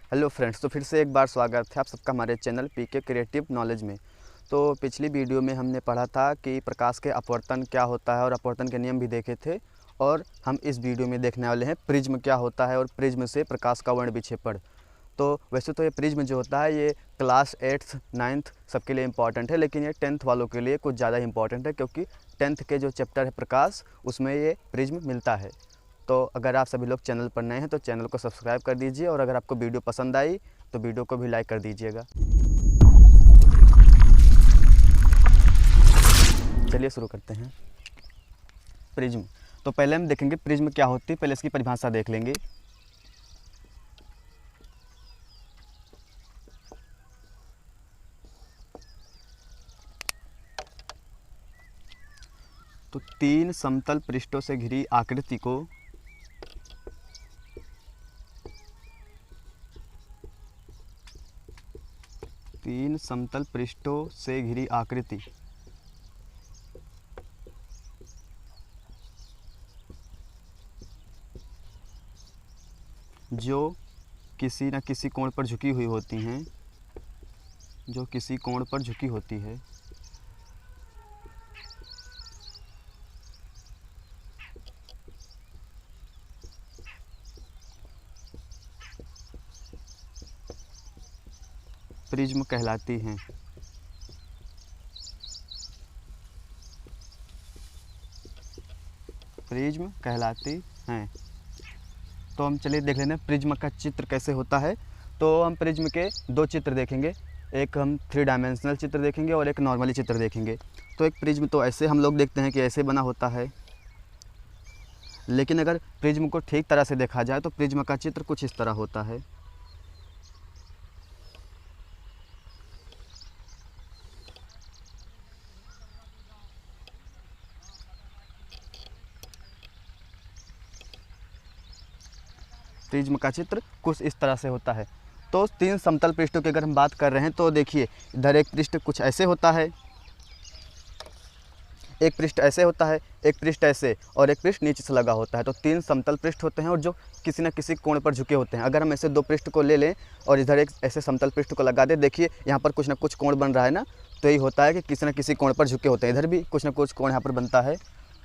Hello friends, तो फिर से एक बार स्वागत है आप सबका हमारे चैनल पीके क्रिएटिव नॉलेज में। तो पिछली वीडियो में हमने पढ़ा था कि प्रकाश के अपवर्तन क्या होता है और अपवर्तन के नियम भी देखे थे। और हम इस वीडियो में देखने वाले हैं प्रिज्म क्या होता है और प्रिज्म से प्रकाश का वर्ण विक्षेपण। तो वैसे तो ये प्रिज्म जो होता है ये क्लास 8th 9th सबके लिए इम्पॉर्टेंट है, लेकिन ये 10th वालों के लिए कुछ ज़्यादा इम्पॉर्टेंट है क्योंकि 10th के जो चैप्टर है प्रकाश उसमें ये प्रिज्म मिलता है। तो अगर आप सभी लोग चैनल पर नए हैं तो चैनल को सब्सक्राइब कर दीजिए, और अगर आपको वीडियो पसंद आई तो वीडियो को भी लाइक कर दीजिएगा। चलिए शुरू करते हैं। प्रिज्म, तो पहले हम देखेंगे प्रिज्म क्या होती है, पहले इसकी परिभाषा देख लेंगे। तो तीन समतल पृष्ठों से घिरी आकृति को तीन समतल पृष्ठों से घिरी आकृति जो किसी न किसी कोण पर झुकी हुई होती हैं, जो किसी कोण पर झुकी होती है, प्रिज्म कहलाती हैं। प्रिज्म कहलाती हैं। तो हम चलिए देख लेते हैं प्रिज्म का चित्र कैसे होता है। तो हम प्रिज्म के दो चित्र देखेंगे, एक हम 3 डायमेंशनल चित्र देखेंगे और एक नॉर्मली चित्र देखेंगे। तो एक प्रिज्म तो ऐसे हम लोग देखते हैं कि ऐसे बना होता है, लेकिन अगर प्रिज्म को ठीक तरह से देखा जाए तो प्रिज्म का चित्र कुछ इस तरह होता है। प्रिज्म का चित्र कुछ इस तरह से होता है। तो तीन समतल पृष्ठों की अगर हम बात कर रहे हैं तो देखिए इधर एक पृष्ठ कुछ ऐसे होता है, एक पृष्ठ ऐसे होता है, एक पृष्ठ ऐसे और एक पृष्ठ नीचे से लगा होता है। तो तीन समतल पृष्ठ होते हैं और जो किसी न किसी कोण पर झुके होते हैं। अगर हम ऐसे दो पृष्ठ को ले लें और इधर एक ऐसे समतल पृष्ठ को लगा दें, देखिए यहाँ पर कुछ ना कुछ कोण बन रहा है ना, तो यही होता है कि किसी न किसी कोण पर झुके होते हैं। इधर भी कुछ ना कुछ कोण यहाँ पर बनता है।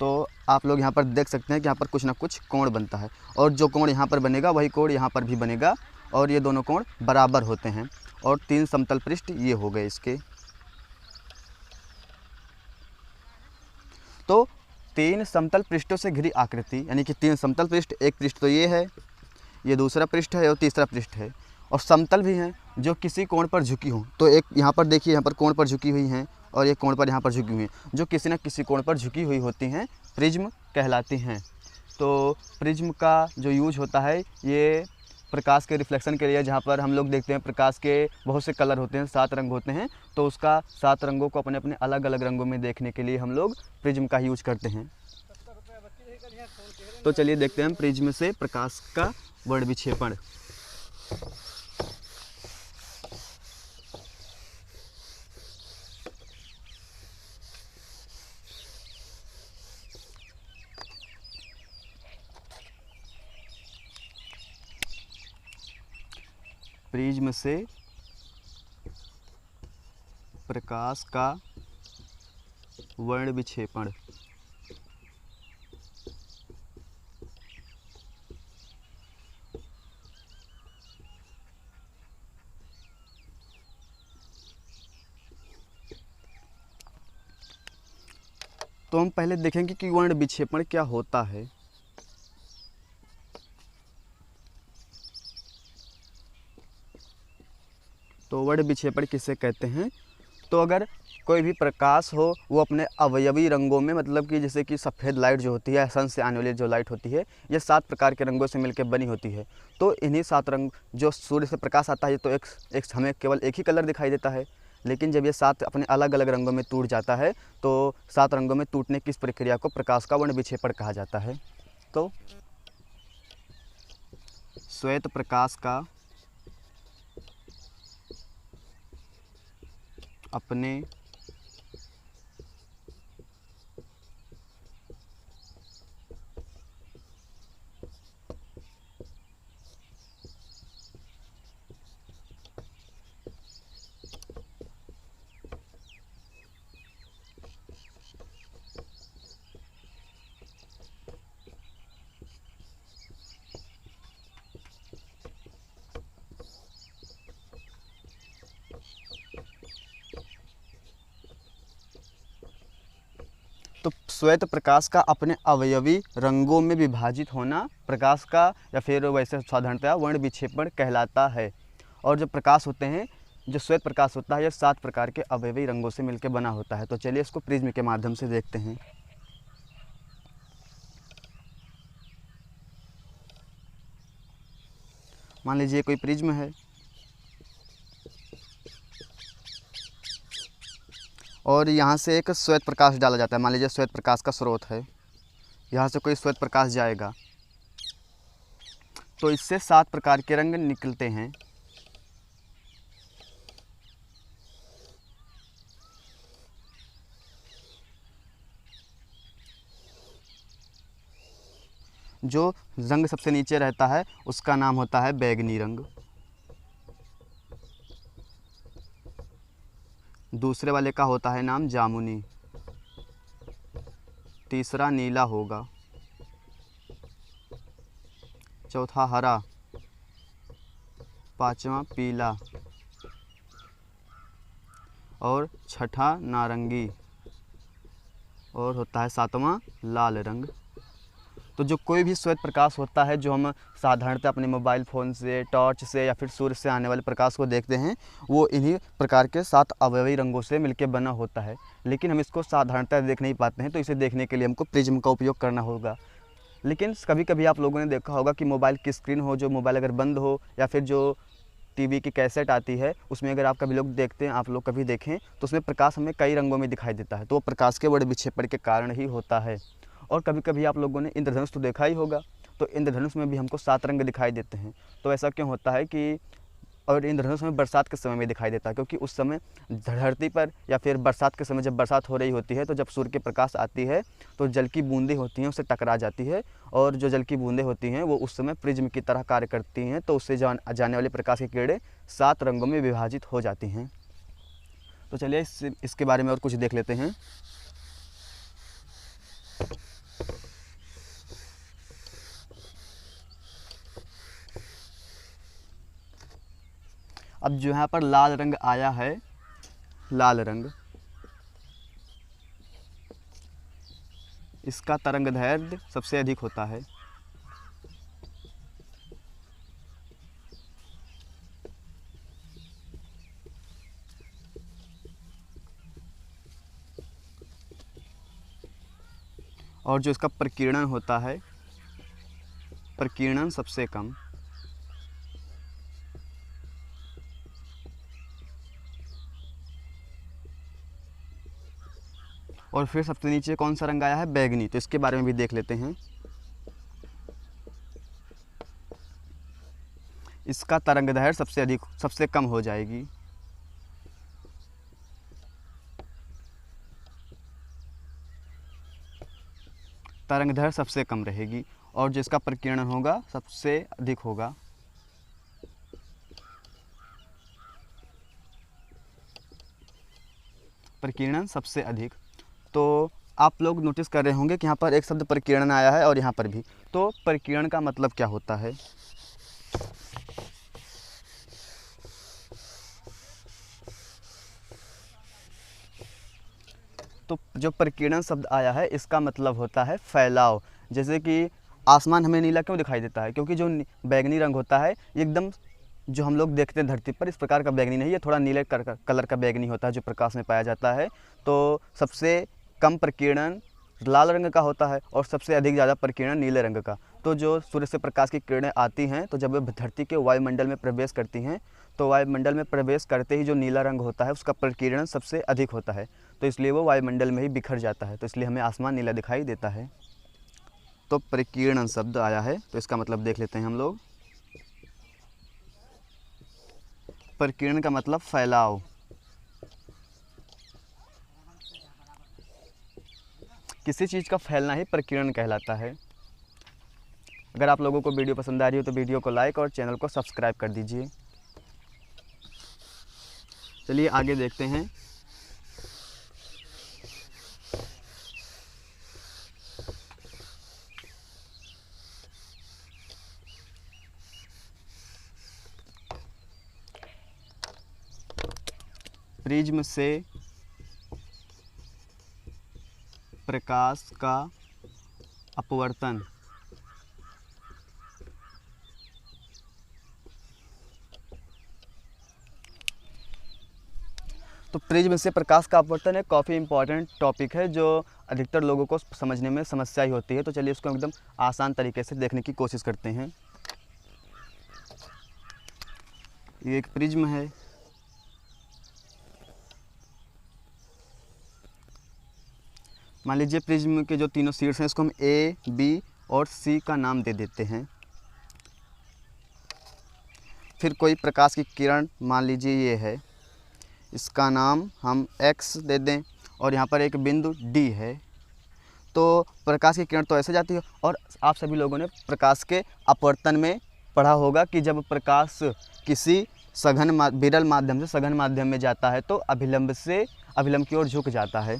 तो आप लोग यहाँ पर देख सकते हैं कि यहाँ पर कुछ ना कुछ कोण बनता है, और जो कोण यहाँ पर बनेगा वही कोण यहाँ पर भी बनेगा, और ये दोनों कोण बराबर होते हैं। और तीन समतल पृष्ठ ये हो गए इसके। तो तीन समतल पृष्ठों से घिरी आकृति, यानी कि तीन समतल पृष्ठ, एक पृष्ठ तो ये है, ये दूसरा पृष्ठ है और तीसरा पृष्ठ है, और समतल भी हैं जो किसी कोण पर झुकी हों। तो एक यहाँ पर देखिए, यहाँ पर कोण पर झुकी हुई हैं और एक कोण पर यहाँ पर झुकी हुई हैं, जो किसी न किसी कोण पर झुकी हुई होती हैं, प्रिज्म कहलाती हैं। तो प्रिज्म का जो यूज होता है ये प्रकाश के रिफ्लेक्शन के लिए, जहाँ पर हम लोग देखते हैं प्रकाश के बहुत से कलर होते हैं, 7 रंग होते हैं, तो उसका 7 रंगों को अपने अपने अलग अलग रंगों में देखने के लिए हम लोग प्रिज्म का यूज करते हैं। तो चलिए देखते हैं प्रिज्म से प्रकाश का वर्ण विक्षेपण। प्रिज्म से प्रकाश का वर्ण विक्षेपण। तो हम पहले देखेंगे कि वर्ण विक्षेपण क्या होता है। तो वर्ण विक्षेपण किसे कहते हैं? तो अगर कोई भी प्रकाश हो वो अपने अवयवी रंगों में, मतलब कि जैसे कि सफ़ेद लाइट जो होती है, सन से आने वाली जो लाइट होती है, ये 7 प्रकार के रंगों से मिलकर बनी होती है। तो इन्हीं 7 रंग, जो सूर्य से प्रकाश आता है तो एक हमें केवल एक ही कलर दिखाई देता है, लेकिन जब ये 7 अपने अलग अलग रंगों में टूट जाता है तो 7 रंगों में टूटने की इस प्रक्रिया को प्रकाश का वर्ण विक्षेपण कहा जाता है। तो श्वेत प्रकाश का अपने श्वेत प्रकाश का अपने अवयवी रंगों में विभाजित होना प्रकाश का या फिर वैसे साधारणतया वर्ण विक्षेपण कहलाता है। और जो प्रकाश होते हैं, जो श्वेत प्रकाश होता है, यह 7 प्रकार के अवयवी रंगों से मिलकर बना होता है। तो चलिए इसको प्रिज्म के माध्यम से देखते हैं। मान लीजिए कोई प्रिज्म है और यहाँ से एक श्वेत प्रकाश डाला जाता है। मान लीजिए श्वेत प्रकाश का स्रोत है, यहाँ से कोई श्वेत प्रकाश जाएगा तो इससे 7 प्रकार के रंग निकलते हैं। जो रंग सबसे नीचे रहता है उसका नाम होता है बैंगनी रंग। दूसरे वाले का होता है नाम जामुनी। तीसरा नीला होगा। चौथा हरा। पांचवा पीला और छठा नारंगी और होता है 7वां लाल रंग। तो जो कोई भी श्वेत प्रकाश होता है जो हम साधारणतः अपने मोबाइल फ़ोन से, टॉर्च से या फिर सूर्य से आने वाले प्रकाश को देखते हैं, वो इन्हीं प्रकार के 7 अवयवी रंगों से मिलकर बना होता है। लेकिन हम इसको साधारणतः देख नहीं पाते हैं, तो इसे देखने के लिए हमको प्रिज्म का उपयोग करना होगा। लेकिन कभी कभी आप लोगों ने देखा होगा कि मोबाइल की स्क्रीन हो, जो मोबाइल अगर बंद हो या फिर जो टीवी की कैसेट आती है उसमें अगर आप कभी लोग देखते हैं, आप लोग कभी देखें तो उसमें प्रकाश हमें कई रंगों में दिखाई देता है। तो वो प्रकाश के वर्ण विक्षेपण के कारण ही होता है। और कभी कभी आप लोगों ने इंद्रधनुष तो देखा ही होगा, तो इंद्रधनुष में भी हमको 7 रंग दिखाई देते हैं। तो ऐसा क्यों होता है कि और इंद्रधनुष हमें बरसात के समय में दिखाई देता है, क्योंकि उस समय धरती पर या फिर बरसात के समय जब बरसात हो रही होती है तो जब सूर्य के प्रकाश आती है तो जल की बूंदें होती हैं उससे टकरा जाती है, और जो जल की बूंदें होती हैं वो उस समय प्रिज्म की तरह कार्य करती हैं। तो उससे जाने वाले प्रकाश की किरणें 7 रंगों में विभाजित हो जाती हैं। तो चलिए इसके बारे में और कुछ देख लेते हैं। अब जो यहाँ पर लाल रंग आया है, लाल रंग, इसका तरंगदैर्घ्य सबसे अधिक होता है। और जो इसका प्रकीर्णन होता है, प्रकीर्णन सबसे कम। और फिर सबसे नीचे कौन सा रंग आया है, बैंगनी। तो इसके बारे में भी देख लेते हैं। इसका तरंगदैर्घ्य सबसे अधिक, सबसे कम हो जाएगी। तरंगदैर्घ्य सबसे कम रहेगी और जिसका प्रकीर्णन होगा सबसे अधिक होगा। प्रकीर्णन सबसे अधिक। तो आप लोग नोटिस कर रहे होंगे कि यहाँ पर एक शब्द प्रकीर्णन आया है और यहाँ पर भी। तो प्रकीर्णन का मतलब क्या होता है? तो जो प्रकीर्णन शब्द आया है इसका मतलब होता है फैलाव। जैसे कि आसमान हमें नीला क्यों दिखाई देता है? क्योंकि जो बैंगनी रंग होता है एकदम जो हम लोग देखते हैं धरती पर, इस प्रकार का बैंगनी नहीं है, थोड़ा नीले कलर का बैंगनी होता है जो प्रकाश में पाया जाता है। तो सबसे कम प्रकीर्णन लाल रंग का होता है और सबसे अधिक ज़्यादा प्रकीर्णन नीले रंग का। तो जो सूर्य से प्रकाश की किरणें आती हैं तो जब वे धरती के वायुमंडल में प्रवेश करती हैं तो वायुमंडल में प्रवेश करते ही जो नीला रंग होता है उसका प्रकीर्णन सबसे अधिक होता है, तो इसलिए वो वायुमंडल में ही बिखर जाता है। तो इसलिए हमें आसमान नीला दिखाई देता है। तो प्रकीर्णन शब्द आया है तो इसका मतलब देख लेते हैं हम लोग। प्रकीर्णन का मतलब फैलाव। किसी चीज़ का फैलना ही प्रकीर्णन कहलाता है। अगर आप लोगों को वीडियो पसंद आ रही हो तो वीडियो को लाइक और चैनल को सब्सक्राइब कर दीजिए। चलिए आगे देखते हैं। प्रिज्म से प्रकाश का अपवर्तन तो प्रिज्म से प्रकाश का अपवर्तन एक काफ़ी इम्पॉर्टेंट टॉपिक है जो अधिकतर लोगों को समझने में समस्या ही होती है। तो चलिए इसको एकदम आसान तरीके से देखने की कोशिश करते हैं। ये एक प्रिज्म है। मान लीजिए प्रिज्म के जो तीनों शीर्ष हैं इसको हम ए, बी और सी का नाम दे देते हैं। फिर कोई प्रकाश की किरण मान लीजिए ये है, इसका नाम हम x दे दें और यहाँ पर एक बिंदु D है। तो प्रकाश की किरण तो ऐसे जाती है। और आप सभी लोगों ने प्रकाश के अपवर्तन में पढ़ा होगा कि जब प्रकाश किसी विरल माध्यम से सघन माध्यम में जाता है तो अभिलंब की ओर झुक जाता है।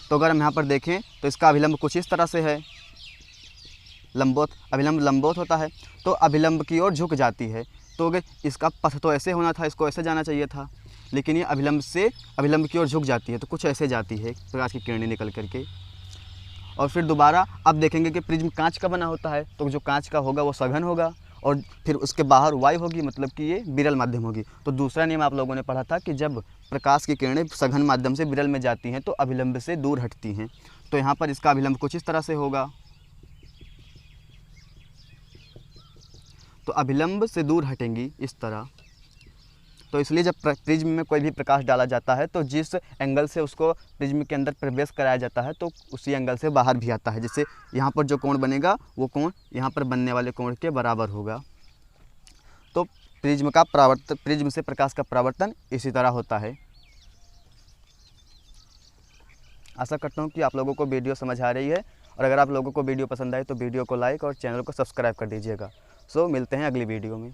तो अगर हम यहाँ पर देखें तो इसका अभिलंब कुछ इस तरह से है, अभिलंब लंबवत होता है तो अभिलंब की ओर झुक जाती है। तो अगर इसका पथ तो ऐसे होना था, इसको ऐसे जाना चाहिए था, लेकिन ये अभिलंब की ओर झुक जाती है। तो कुछ ऐसे जाती है प्रकाश की किरणें निकल करके। और फिर दोबारा अब देखेंगे कि प्रिज्म कांच का बना होता है, तो जो कांच का होगा वो सघन होगा और फिर उसके बाहर वायु होगी, मतलब कि ये विरल माध्यम होगी। तो दूसरा नियम आप लोगों ने पढ़ा था कि जब प्रकाश की किरणें सघन माध्यम से विरल में जाती हैं तो अभिलंब से दूर हटती हैं। तो यहाँ पर इसका अभिलंब कुछ इस तरह से होगा। तो अभिलंब से दूर हटेंगी इस तरह। तो इसलिए जब प्रिज्म में कोई भी प्रकाश डाला जाता है तो जिस एंगल से उसको प्रिज्म के अंदर प्रवेश कराया जाता है तो उसी एंगल से बाहर भी आता है। जैसे यहाँ पर जो कोण बनेगा वो कोण यहाँ पर बनने वाले कोण के बराबर होगा। तो प्रिज्म से प्रकाश का परावर्तन इसी तरह होता है। आशा करता हूँ कि आप लोगों को वीडियो समझ आ रही है, और अगर आप लोगों को वीडियो पसंद आए तो वीडियो को लाइक और चैनल को सब्सक्राइब कर दीजिएगा। सो मिलते हैं अगली वीडियो में।